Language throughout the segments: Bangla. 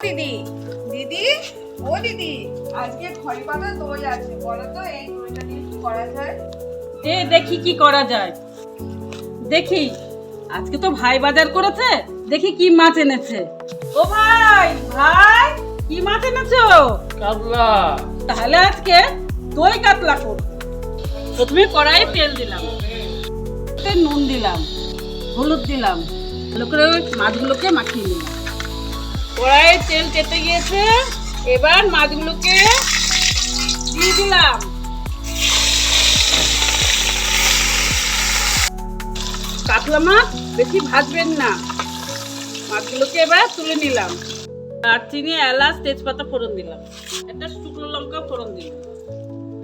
দিদি দিদি ও দিদি, আজকে ঘরে পাতা দই আছে, বলো তো এই দইটা দিয়ে কি করা যায়? দেখি কি করা যায়। দেখি আজকে তো ভাই বাজার করেছে, দেখি কি মাছ এনেছে। ও ভাই ভাই, কি মাছ এনেছো? কাতলা। তাহলে আজকে দই কাতলা করব। প্রথমে কড়াইয়ে তেল দিলাম, নুন দিলাম, হলুদ দিলাম, ভালো করে মাছগুলোকে মাখিয়ে নিলাম। কড়াইয়ে তেল তেতে গিয়েছে, এবার মাছগুলোকে দিয়ে দিলাম। কাতলা মাছ বেশি ভাজবেন না। মাছগুলোকে এবার তুলে নিলাম। দারচিনি, এলাচ, তেজপাতা ফোড়ন দিলাম, একটা শুকনো লঙ্কা ফোড়ন দিলাম,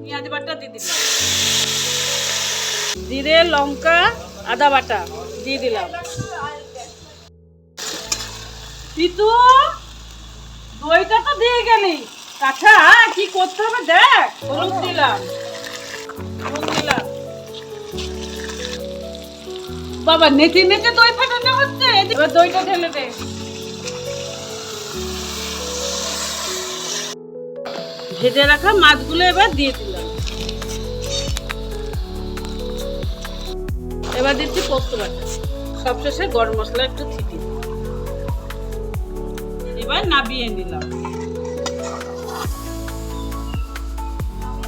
পেঁয়াজ বাটা দিয়ে দিলাম, জিরে, লঙ্কা, আদা বাটা দিয়ে দিলাম। পিতু, দইটা তো দিয়ে গেলি, কাঁচা কি করতে হবে দেখ। হলুদ দিলাম, নুন দিলাম। বাবা নেচে নেচে দই ফাটানো হচ্ছে, এবার দইটা ঢেলে দে। ভেজে রাখা মাছগুলো এবার দিয়ে দিলাম। এবার দিচ্ছি পোস্ত বাটা, সবশেষে গরম মশলা একটু ছিটিয়ে, এবার নাবিয়ে নিলাম।